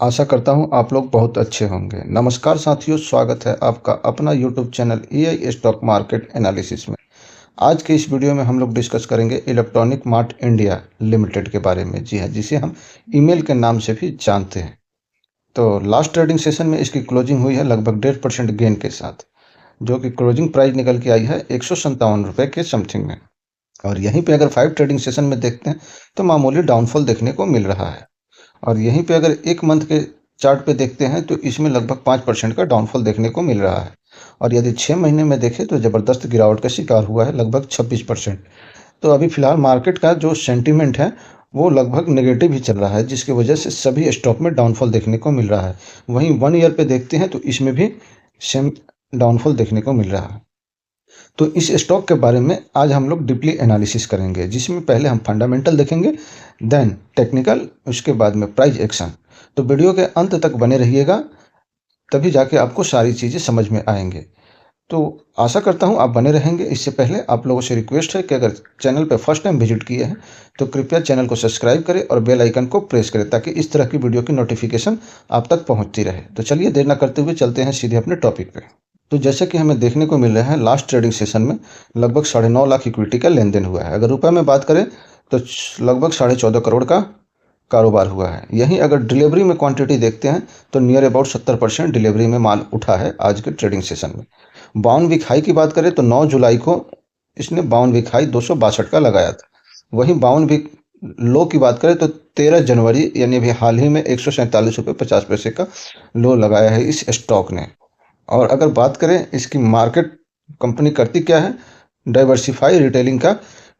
आशा करता हूँ आप लोग बहुत अच्छे होंगे। नमस्कार साथियों, स्वागत है आपका अपना YouTube channel AI stock market analysis में। आज के इस वीडियो में हम लोग डिस्कस करेंगे इलेक्ट्रॉनिक मार्ट इंडिया लिमिटेड के बारे में। जी हाँ, जिसे हम ईमेल के नाम से भी जानते हैं। तो लास्ट ट्रेडिंग सेशन में इसकी क्लोजिंग हुई है लगभग 1.5% गेन के साथ, जो कि क्लोजिंग प्राइस निकल के आई है ₹157 के समथिंग में। और यहीं पे अगर 5 ट्रेडिंग सेशन में देखते हैं तो मामूली डाउनफॉल देखने को मिल रहा है। और यहीं पे अगर एक मंथ के चार्ट पे देखते हैं तो इसमें लगभग 5% का डाउनफॉल देखने को मिल रहा है। और यदि 6 महीने में देखें तो ज़बरदस्त गिरावट का शिकार हुआ है, लगभग 26%। तो अभी फिलहाल मार्केट का जो सेंटीमेंट है वो लगभग नेगेटिव ही चल रहा है, जिसकी वजह से सभी स्टॉक में डाउनफॉल देखने को मिल रहा है। वहीं 1 ईयर पे देखते हैं तो इसमें भी सेम डाउनफॉल देखने को मिल रहा है। तो इस स्टॉक के बारे में आज हम लोग डीपली एनालिसिस करेंगे, जिसमें पहले हम फंडामेंटल देखेंगे, देन टेक्निकल, उसके बाद में प्राइस एक्शन। तो वीडियो के अंत तक बने रहिएगा, तभी जाके आपको सारी चीज़ें समझ में आएंगे। तो आशा करता हूँ आप बने रहेंगे। इससे पहले आप लोगों से रिक्वेस्ट है कि अगर चैनल पर फर्स्ट टाइम विजिट किए हैं तो कृपया चैनल को सब्सक्राइब करें और बेल आइकन को प्रेस करें, ताकि इस तरह की वीडियो की नोटिफिकेशन आप तक पहुँचती रहे। तो चलिए देर न करते हुए चलते हैं सीधे अपने टॉपिक पे। तो जैसे कि हमें देखने को मिल रहा है, लास्ट ट्रेडिंग सेशन में लगभग 9.5 लाख इक्विटी का लेन देन हुआ है। अगर रुपए में बात करें तो लगभग 14.5 करोड़ का कारोबार हुआ है। यहीं अगर डिलीवरी में क्वांटिटी देखते हैं तो नियर अबाउट 70% डिलीवरी में माल उठा है आज के ट्रेडिंग सेशन में। 52 वीक हाई की बात करें तो 9 जुलाई को इसने 52 वीक हाई 262 का लगाया था। वहीं 52 वीक लो की बात करें तो 13 जनवरी यानी अभी हाल ही में ₹147.50 का लो लगाया है इस स्टॉक ने। और अगर बात करें इसकी मार्केट, कंपनी करती क्या है, डाइवर्सिफाई रिटेलिंग का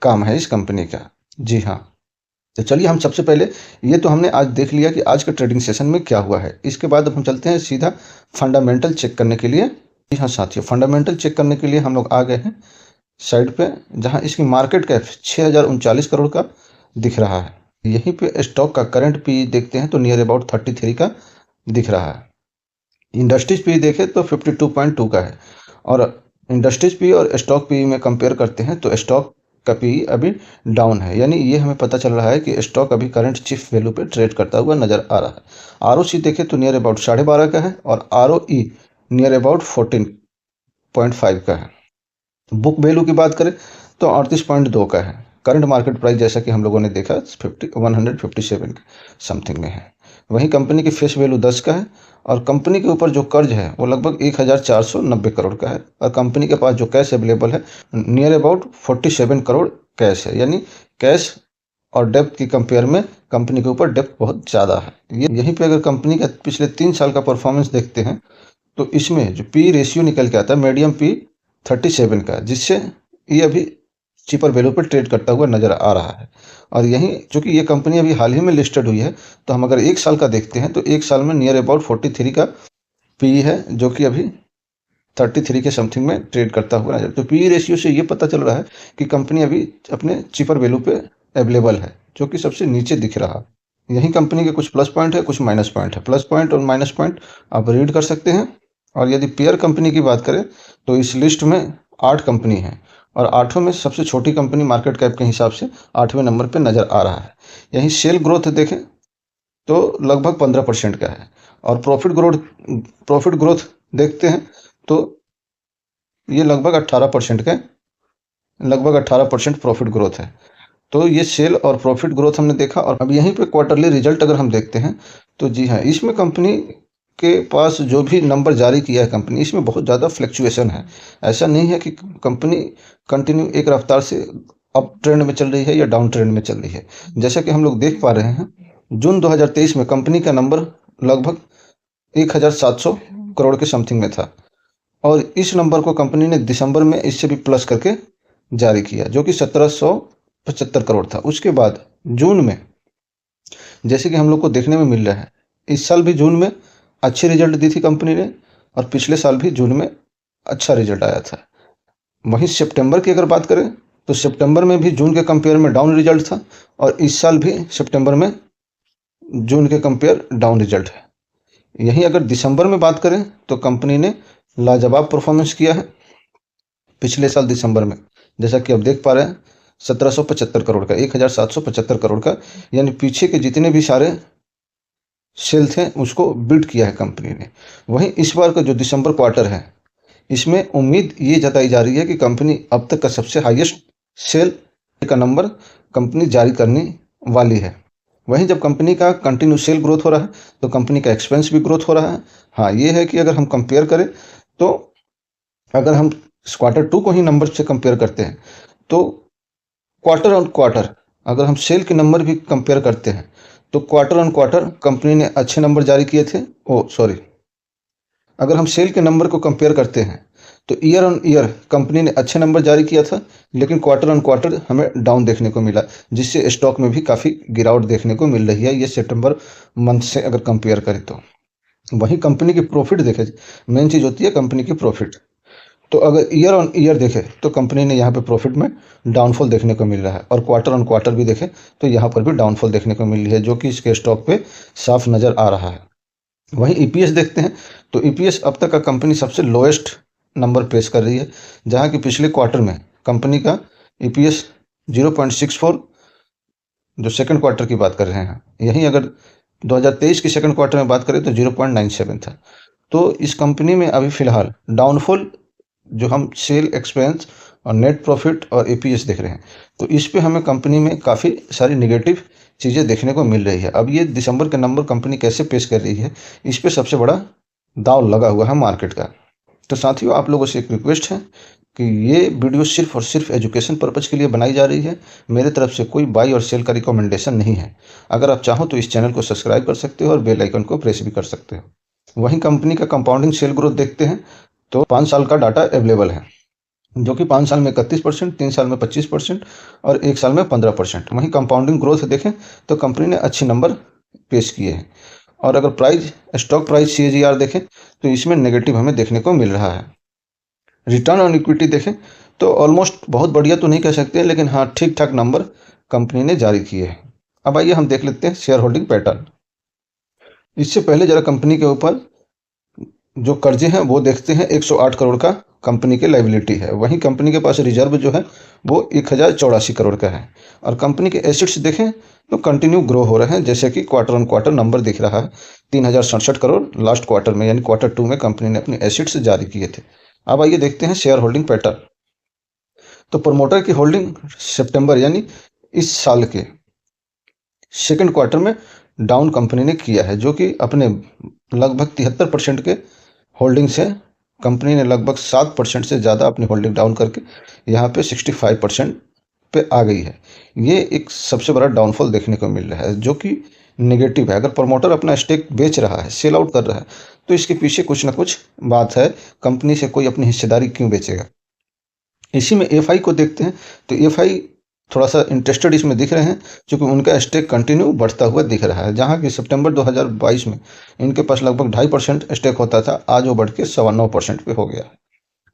काम है इस कंपनी का। जी हाँ, तो चलिए हम सबसे पहले, ये तो हमने आज देख लिया कि आज का ट्रेडिंग सेशन में क्या हुआ है। इसके बाद अब हम चलते हैं सीधा फंडामेंटल चेक करने के लिए। जी हाँ साथियों, फंडामेंटल चेक करने के लिए हम लोग आ गए हैं साइड पे, जहाँ इसकी मार्केट कैप 6039 करोड़ का दिख रहा है। यहीं पे स्टॉक का करंट पी देखते हैं तो नियर अबाउट 33 का दिख रहा है। इंडस्ट्रीज पी देखें तो 52.2 का है। और इंडस्ट्रीज पी और स्टॉक पी में कंपेयर करते हैं तो स्टॉक का पी अभी डाउन है, यानी ये हमें पता चल रहा है कि स्टॉक अभी करंट चिप वैल्यू पे ट्रेड करता हुआ नजर आ रहा है। आरओसी देखें तो नियर अबाउट 12.5 का है और आरओई नियर अबाउट 14.5 का है। बुक वैल्यू की बात करें तो 38.2 का है। करंट मार्केट प्राइस जैसा कि हम लोगों ने देखा 157 समथिंग में है। वहीं कंपनी की फेस वैल्यू 10 का है और कंपनी के ऊपर जो कर्ज है वो लगभग 1490 करोड़ का है। और कंपनी के पास जो कैश अवेलेबल है नियर अबाउट 47 करोड़ कैश है, यानी कैश और डेप्थ की कंपेयर में कंपनी के ऊपर डेप्थ बहुत ज़्यादा है। ये यहीं पे अगर कंपनी का पिछले 3 साल का परफॉर्मेंस देखते हैं तो इसमें जो पी रेशियो निकल के आता है मीडियम पी 37 का, जिससे ये अभी चीपर वैल्यू पर ट्रेड करता हुआ नजर आ रहा है। और यहीं चूंकि ये कंपनी अभी हाल ही में लिस्टेड हुई है, तो हम अगर एक साल का देखते हैं तो एक साल में नियर अबाउट 43 का पी है, जो कि अभी 33 के समथिंग में ट्रेड करता हुआ नजर। तो पी रेशियो से ये पता चल रहा है कि कंपनी अभी अपने चीपर वैल्यू पे अवेलेबल है, जो कि सबसे नीचे दिख रहा है। यही कंपनी के कुछ प्लस पॉइंट है, कुछ माइनस पॉइंट है। प्लस पॉइंट और माइनस पॉइंट आप रीड कर सकते हैं। और यदि पेयर कंपनी की बात करें तो इस लिस्ट में 8 कंपनी है और आठों में सबसे छोटी कंपनी मार्केट कैप के हिसाब से 8वें नंबर पे नज़र आ रहा है। यहीं सेल ग्रोथ देखें तो लगभग 15% का है। और प्रॉफिट ग्रोथ देखते हैं तो ये लगभग 18% प्रॉफिट ग्रोथ है। तो ये सेल और प्रॉफिट ग्रोथ हमने देखा। और अब यहीं पे क्वार्टरली रिजल्ट अगर हम देखते हैं तो जी हाँ, इसमें कंपनी के पास जो भी नंबर जारी किया है कंपनी, इसमें बहुत ज़्यादा फ्लक्चुएशन है। ऐसा नहीं है कि कंपनी कंटिन्यू एक रफ्तार से अप ट्रेंड में चल रही है या डाउन ट्रेंड में चल रही है। जैसा कि हम लोग देख पा रहे हैं, जून 2023 में कंपनी का नंबर लगभग 1700 करोड़ के समथिंग में था और इस नंबर को कंपनी ने दिसंबर में इससे भी प्लस करके जारी किया, जो कि 1775 करोड़ था। उसके बाद जून में, जैसे कि हम लोग को देखने में मिल रहा है, इस साल भी जून में अच्छी रिजल्ट दी थी कंपनी ने और पिछले साल भी जून में अच्छा रिजल्ट आया था। वहीं सितंबर की अगर बात करें तो सितंबर में भी जून के कंपेयर में डाउन रिजल्ट था और इस साल भी सितंबर में जून के कंपेयर डाउन रिजल्ट है। यहीं अगर दिसंबर में बात करें तो कंपनी ने लाजवाब परफॉर्मेंस किया है पिछले साल दिसंबर में, जैसा कि अब देख पा रहे हैं 1775 करोड़ का, 1775 करोड़ का, यानी पीछे के जितने भी सारे सेल थे उसको बिल्ड किया है कंपनी ने। वहीं इस बार का जो दिसंबर क्वार्टर है, इसमें उम्मीद ये जताई जा रही है कि कंपनी अब तक का सबसे हाईएस्ट सेल का नंबर कंपनी जारी करने वाली है। वहीं जब कंपनी का कंटिन्यू सेल ग्रोथ हो रहा है तो कंपनी का एक्सपेंस भी ग्रोथ हो रहा है। हाँ, ये है कि अगर हम कंपेयर करें तो अगर हम क्वार्टर टू को ही नंबर से कंपेयर करते हैं तो क्वार्टर ऑन क्वार्टर अगर हम सेल के नंबर भी कंपेयर करते हैं तो क्वार्टर ऑन क्वार्टर कंपनी ने अच्छे नंबर जारी किए थे। अगर हम सेल के नंबर को कंपेयर करते हैं तो ईयर ऑन ईयर कंपनी ने अच्छे नंबर जारी किया था, लेकिन क्वार्टर ऑन क्वार्टर हमें डाउन देखने को मिला, जिससे स्टॉक में भी काफ़ी गिरावट देखने को मिल रही है ये सितंबर मंथ से अगर कंपेयर करें तो। वहीं कंपनी की प्रॉफिट देखें, मेन चीज़ होती है कंपनी की प्रॉफिट। तो अगर ईयर ऑन ईयर देखें तो कंपनी ने यहाँ पे प्रॉफिट में डाउनफॉल देखने को मिल रहा है, और क्वार्टर ऑन क्वार्टर भी देखें तो यहाँ पर भी डाउनफॉल देखने को मिल रही है, जो कि इसके स्टॉक पे साफ नज़र आ रहा है। वहीं ईपीएस देखते हैं तो ईपीएस अब तक का कंपनी सबसे लोएस्ट नंबर पेश कर रही है, जहां कि पिछले क्वार्टर में कंपनी का ईपीएस 0.64, जो सेकंड क्वार्टर की बात कर रहे हैं, यहीं अगर 2023 की सेकंड क्वार्टर में बात करें तो 0.97 था। तो इस कंपनी में अभी फिलहाल डाउनफॉल जो हम सेल एक्सपेंस और नेट प्रॉफिट और ईपीएस देख रहे हैं, तो इस पे हमें कंपनी में काफ़ी सारी नेगेटिव चीज़ें देखने को मिल रही है। अब ये दिसंबर के नंबर कंपनी कैसे पेश कर रही है, इस पे सबसे बड़ा दांव लगा हुआ है मार्केट का। तो साथियों, आप लोगों से एक रिक्वेस्ट है कि ये वीडियो सिर्फ और सिर्फ एजुकेशन पर्पज़ के लिए बनाई जा रही है। मेरे तरफ से कोई बाई और सेल का रिकमेंडेशन नहीं है। अगर आप चाहो तो इस चैनल को सब्सक्राइब कर सकते हो और बेल आइकन को प्रेस भी कर सकते हो। वहीं कंपनी का कंपाउंडिंग सेल ग्रोथ देखते हैं तो 5 साल का डाटा अवेलेबल है, जो कि 5 साल में 31%, 3 साल में 25% और 1 साल में 15%। वहीं कंपाउंडिंग ग्रोथ देखें तो कंपनी ने अच्छे नंबर पेश किए हैं। और अगर स्टॉक प्राइस CAGR देखें तो इसमें नेगेटिव हमें देखने को मिल रहा है। रिटर्न ऑन इक्विटी देखें तो ऑलमोस्ट बहुत बढ़िया तो नहीं कह सकते, लेकिन हाँ, ठीक ठाक नंबर कंपनी ने जारी किए हैं। अब आइए हम देख लेते हैं शेयर होल्डिंग पैटर्न। इससे पहले जरा कंपनी के ऊपर जो कर्जे हैं वो देखते हैं। 108 करोड़ का कंपनी के लाइबिलिटी है। वहीं कंपनी के पास रिजर्व जो है वो 1084 करोड़ का है। और कंपनी के एसेट्स देखें तो कंटिन्यू ग्रो हो रहे हैं, जैसे कि क्वार्टर ऑन क्वार्टर नंबर दिख रहा है। 3067 करोड़ लास्ट क्वार्टर में, यानी क्वार्टर टू में कंपनी ने अपने एसेट्स जारी किए थे। अब आइए देखते हैं शेयर होल्डिंग पैटर्न। तो प्रमोटर की होल्डिंग सितंबर यानी इस साल के सेकेंड क्वार्टर में डाउन कंपनी ने किया है, जो कि अपने लगभग 73% के होल्डिंग से कंपनी ने लगभग 7% से ज़्यादा अपनी होल्डिंग डाउन करके यहाँ पे 65% पे आ गई है। ये एक सबसे बड़ा डाउनफॉल देखने को मिल रहा है, जो कि नेगेटिव है। अगर प्रमोटर अपना स्टेक बेच रहा है, सेल आउट कर रहा है, तो इसके पीछे कुछ ना कुछ बात है। कंपनी से कोई अपनी हिस्सेदारी क्यों बेचेगा। इसी में एफआई को देखते हैं तो एफआई थोड़ा सा इंटरेस्टेड इसमें दिख रहे हैं, क्योंकि उनका स्टेक कंटिन्यू बढ़ता हुआ दिख रहा है। जहां कि सितंबर 2022 में इनके पास लगभग 2.5% स्टेक होता था, आज वो बढ़ के 9.25% पे हो गया।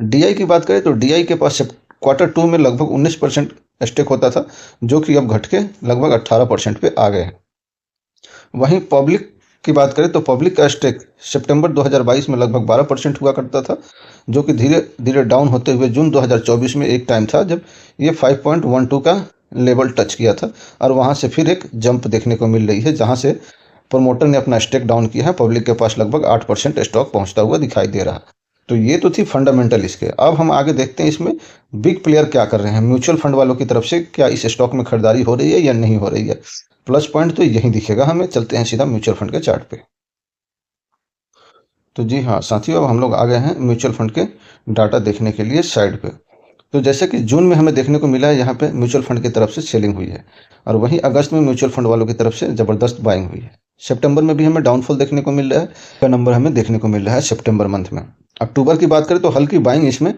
डीआई की बात करें तो डीआई के पास क्वार्टर टू में लगभग 19% स्टेक होता था, जो कि अब घट के लगभग 18% पे आ गए हैं। वहीं पब्लिक की बात करें तो पब्लिक का स्टेक सितंबर 2022 में लगभग 12% हुआ करता था, जो कि धीरे धीरे डाउन होते हुए जून 2024 में एक टाइम था जब ये 5.12 का लेवल टच किया था, और वहां से फिर एक जंप देखने को मिल रही है, जहां से प्रमोटर ने अपना स्टेक डाउन किया है। पब्लिक के पास लगभग 8% स्टॉक पहुंचता हुआ दिखाई दे रहा है। तो ये तो थी फंडामेंटल इसके। अब हम आगे देखते हैं इसमें बिग प्लेयर क्या कर रहे हैं। म्यूचुअल फंड वालों की तरफ से क्या इस स्टॉक में खरीदारी हो रही है या नहीं हो रही है। प्लस पॉइंट तो यही दिखेगा हमें। चलते हैं सीधा म्यूचुअल फंड के चार्ट पे। तो जी हाँ साथियों, अब हम लोग आ गए हैं म्यूचुअल फंड के डाटा देखने के लिए साइड पे। तो जैसे कि जून में हमें देखने को मिला है, यहाँ पे म्यूचुअल फंड की तरफ से सेलिंग हुई है, और वहीं अगस्त में म्यूचुअल फंड वालों की तरफ से ज़बरदस्त बाइंग हुई है। सितंबर में भी हमें डाउनफॉल देखने को मिल रहा है, का नंबर हमें देखने को मिल रहा है सितंबर मंथ में। अक्टूबर की बात करें तो हल्की बाइंग इसमें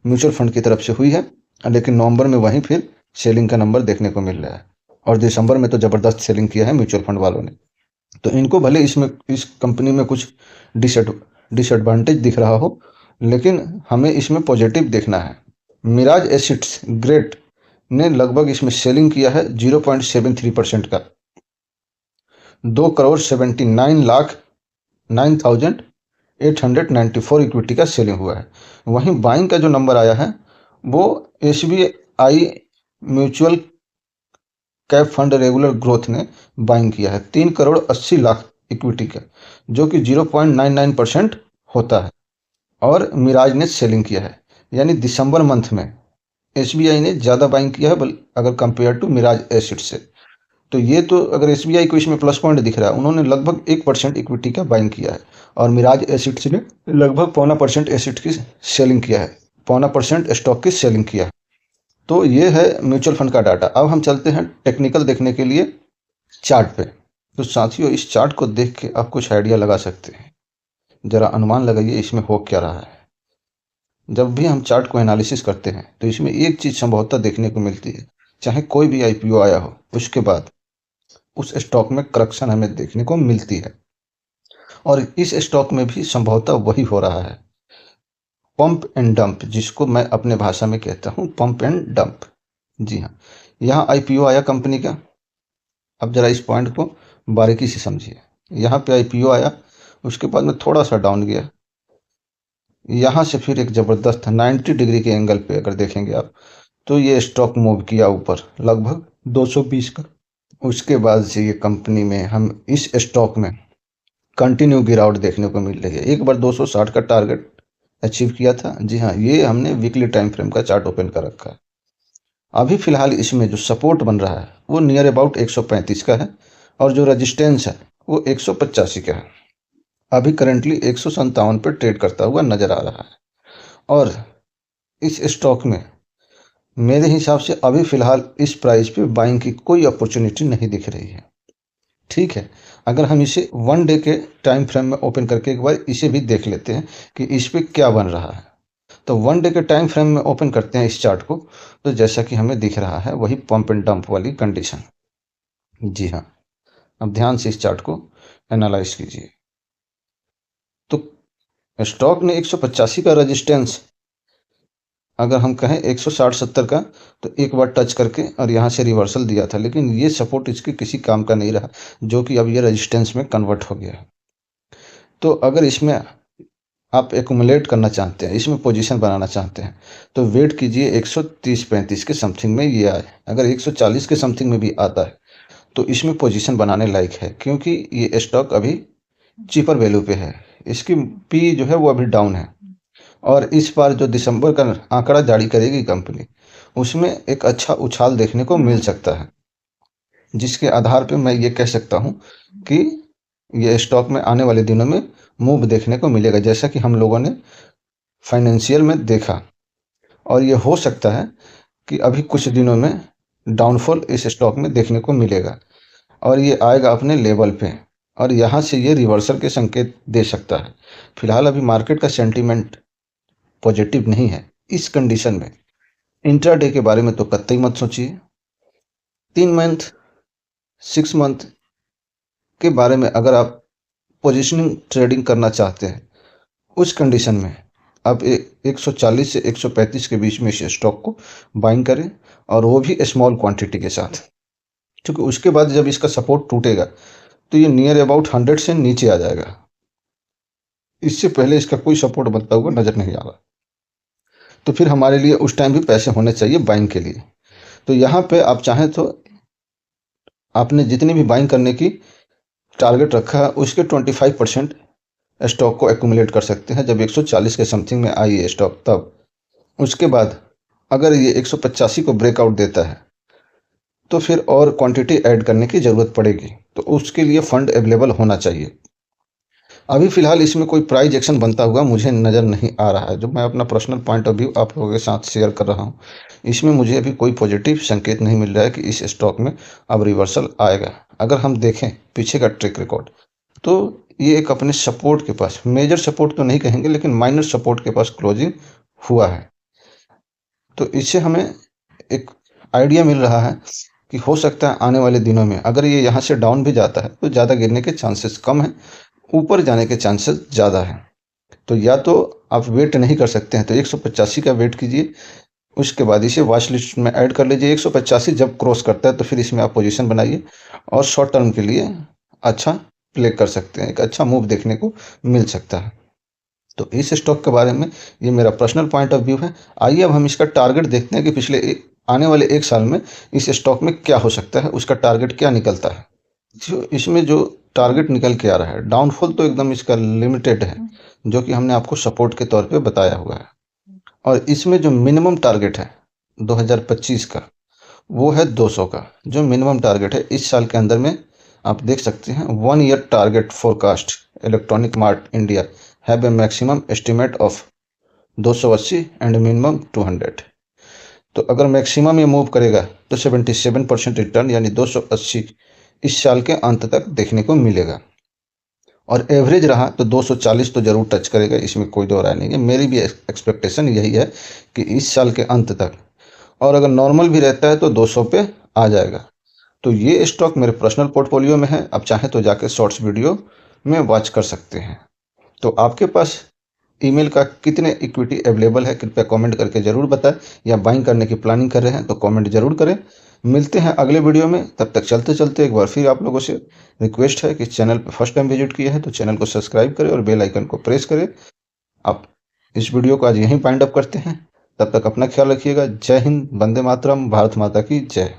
म्यूचुअल फंड की तरफ से हुई है, लेकिन नवंबर में वहीं फिर सेलिंग का नंबर देखने को मिल रहा है, और दिसंबर में तो ज़बरदस्त सेलिंग किया है म्यूचुअल फंड वालों ने। तो इनको भले इसमें इस कंपनी में कुछ डिसएडवांटेज दिख रहा हो, लेकिन हमें इसमें पॉजिटिव देखना है। मिराज एसिड्स ग्रेट ने लगभग इसमें सेलिंग किया है 0.73% का, 2,79,09,894 इक्विटी का सेलिंग हुआ है। वहीं बाइंग का जो नंबर आया है वो SBI mutual cap fund regular growth ने बाइंग किया है 3,80,00,000 इक्विटी का, जो कि 0.99% होता है। और मिराज ने सेलिंग किया है, यानी दिसंबर मंथ में एसबीआई ने ज़्यादा बाइंग किया है अगर कंपेयर टू मिराज एसिड से। तो ये तो अगर एसबीआई को इसमें प्लस पॉइंट दिख रहा है, उन्होंने लगभग 1% इक्विटी का बाइंग किया है और मिराज एसिड्स ने लगभग 0.25% एसिड की सेलिंग किया है, 0.25% स्टॉक की सेलिंग किया है। तो ये है म्यूचुअल फंड का डाटा। अब हम चलते हैं टेक्निकल देखने के लिए चार्ट पे। तो साथियों, इस चार्ट को देख के आप कुछ आइडिया लगा सकते हैं। जरा अनुमान लगाइए इसमें हो क्या रहा है। जब भी हम चार्ट को एनालिसिस करते हैं तो इसमें एक चीज़ संभवतः देखने को मिलती है, चाहे कोई भी आईपीओ आया हो उसके बाद उस स्टॉक में करेक्शन हमें देखने को मिलती है, और इस स्टॉक में भी संभवतः वही हो रहा है। पंप एंड डंप, जिसको मैं अपने भाषा में कहता हूँ पंप एंड डंप। जी हाँ, यहाँ आईपीओ आया कंपनी का। अब जरा इस पॉइंट को बारीकी से समझिए। यहाँ पे आईपीओ आया, उसके बाद में थोड़ा सा डाउन गया, यहाँ से फिर एक ज़बरदस्त 90 डिग्री के एंगल पे अगर देखेंगे आप, तो ये स्टॉक मूव किया ऊपर लगभग 220 का। उसके बाद से ये कंपनी में हम इस स्टॉक में कंटिन्यू गिरावट देखने को मिल रही है। एक बार 260 का टारगेट अचीव किया था। जी हाँ, ये हमने वीकली टाइम फ्रेम का चार्ट ओपन कर रखा है। अभी फिलहाल इसमें जो सपोर्ट बन रहा है वो नियर अबाउट 135 का है, और जो रेजिस्टेंस है वो 185 का है। अभी करंटली 157 पर ट्रेड करता हुआ नजर आ रहा है, और इस स्टॉक में मेरे हिसाब से अभी फिलहाल इस प्राइस पे बाइंग की कोई अपॉर्चुनिटी नहीं दिख रही है। ठीक है, अगर हम इसे 1 डे के टाइम फ्रेम में ओपन करके एक बार इसे भी देख लेते हैं कि इस पे क्या बन रहा है। तो 1 डे के टाइम फ्रेम में ओपन करते हैं इस चार्ट को, तो जैसा कि हमें दिख रहा है वही पंप एंड डंप वाली कंडीशन। जी हाँ, अब ध्यान से इस चार्ट को एनालाइज कीजिए। तो स्टॉक ने 185 का रेजिस्टेंस, अगर हम कहें 160-70 का, तो एक बार टच करके और यहाँ से रिवर्सल दिया था, लेकिन ये सपोर्ट इसके किसी काम का नहीं रहा, जो कि अब ये रेजिस्टेंस में कन्वर्ट हो गया है। तो अगर इसमें आप एक्यूमुलेट करना चाहते हैं, इसमें पोजीशन बनाना चाहते हैं, तो वेट कीजिए 130-35 के समथिंग में ये आए। अगर 140 के समथिंग में भी आता है तो इसमें पोजीशन बनाने लायक है, क्योंकि ये स्टॉक अभी चीपर वैल्यू पे है। इसकी पी जो है वो अभी डाउन है, और इस बार जो दिसंबर का आंकड़ा जारी करेगी कंपनी, उसमें एक अच्छा उछाल देखने को मिल सकता है, जिसके आधार पे मैं ये कह सकता हूँ कि ये स्टॉक में आने वाले दिनों में मूव देखने को मिलेगा, जैसा कि हम लोगों ने फाइनेंशियल में देखा। और ये हो सकता है कि अभी कुछ दिनों में डाउनफॉल इस स्टॉक में देखने को मिलेगा, और ये आएगा अपने लेवल पे, और यहाँ से ये रिवर्सल के संकेत दे सकता है। फिलहाल अभी मार्केट का सेंटीमेंट पॉजिटिव नहीं है। इस कंडीशन में इंट्राडे के बारे में तो कतई मत सोचिए। 3 मंथ 6 मंथ के बारे में अगर आप पोजिशनिंग ट्रेडिंग करना चाहते हैं, उस कंडीशन में आप 140 से 135 के बीच में इस स्टॉक को बाइंग करें, और वो भी स्मॉल क्वांटिटी के साथ, क्योंकि उसके बाद जब इसका सपोर्ट टूटेगा तो ये नियर अबाउट 100 से नीचे आ जाएगा। इससे पहले इसका कोई सपोर्ट बनता हुआ नजर नहीं आ रहा, तो फिर हमारे लिए उस टाइम भी पैसे होने चाहिए बाइंग के लिए। तो यहाँ पे आप चाहें तो आपने जितनी भी बाइंग करने की टारगेट रखा है उसके 25% स्टॉक को एक्यूमुलेट कर सकते हैं, जब 140 के समथिंग में आई है स्टॉक तब। उसके बाद अगर ये 185 को ब्रेकआउट देता है तो फिर और क्वांटिटी ऐड करने की ज़रूरत पड़ेगी, तो उसके लिए फंड अवेलेबल होना चाहिए। अभी फ़िलहाल इसमें कोई प्राइस एक्शन बनता हुआ मुझे नज़र नहीं आ रहा है, जो मैं अपना पर्सनल पॉइंट ऑफ व्यू आप लोगों के साथ शेयर कर रहा हूँ। इसमें मुझे अभी कोई पॉजिटिव संकेत नहीं मिल रहा है कि इस स्टॉक में अब रिवर्सल आएगा। अगर हम देखें पीछे का ट्रैक रिकॉर्ड, तो ये एक अपने सपोर्ट के पास, मेजर सपोर्ट तो नहीं कहेंगे लेकिन माइनर सपोर्ट के पास क्लोजिंग हुआ है। तो इससे हमें एक आइडिया मिल रहा है कि हो सकता है आने वाले दिनों में अगर ये यहाँ से डाउन भी जाता है तो ज़्यादा गिरने के चांसेस कम हैं, ऊपर जाने के चांसेस ज़्यादा हैं। तो या तो आप वेट नहीं कर सकते हैं तो 185 का वेट कीजिए, उसके बाद इसे वॉच लिस्ट में ऐड कर लीजिए। 185 जब क्रॉस करता है तो फिर इसमें आप पोजीशन बनाइए, और शॉर्ट टर्म के लिए अच्छा प्ले कर सकते हैं, एक अच्छा मूव देखने को मिल सकता है। तो इस स्टॉक के बारे में ये मेरा पर्सनल पॉइंट ऑफ व्यू है। आइए अब हम इसका टारगेट देखते हैं कि आने वाले 1 साल में इस स्टॉक में क्या हो सकता है, उसका टारगेट क्या निकलता है। जो इसमें जो टारगेट निकल के आ रहा है। डाउनफॉल तो एकदम इसका लिमिटेड है, जो कि हमने आपको सपोर्ट के तौर पे बताया हुआ है। और इसमें जो मिनिमम टारगेट है 2025 का, वो है 200 का। जो मिनिमम टारगेट है इस साल के अंदर में, आप देख सकते हैं 1 year target forecast electronic mart India have a maximum estimate of 280 and minimum 200। तो अगर मैक्सिमम ये मूव करेगा तो 77% रिटर्न यानी 280 इस साल के अंत तक देखने को मिलेगा। और एवरेज रहा तो 240 तो ज़रूर टच करेगा, इसमें कोई दो राय नहीं है। मेरी भी एक्सपेक्टेशन यही है कि इस साल के अंत तक, और अगर नॉर्मल भी रहता है तो 200 पे आ जाएगा। तो ये स्टॉक मेरे पर्सनल पोर्टफोलियो में है, आप चाहें तो जाके शॉर्ट्स वीडियो में वॉच कर सकते हैं। तो आपके पास ईमेल का कितने इक्विटी अवेलेबल है, कृपया कमेंट करके ज़रूर बताएं। या बाइंग करने की प्लानिंग कर रहे हैं तो कमेंट ज़रूर करें। मिलते हैं अगले वीडियो में, तब तक चलते चलते एक बार फिर आप लोगों से रिक्वेस्ट है कि चैनल पर फर्स्ट टाइम विजिट किया है तो चैनल को सब्सक्राइब करें और बेल आइकन को प्रेस करें। आप इस वीडियो को आज यहीं पाइंड अप करते हैं, तब तक अपना ख्याल रखिएगा। जय हिंद, वंदे मातरम, भारत माता की जय।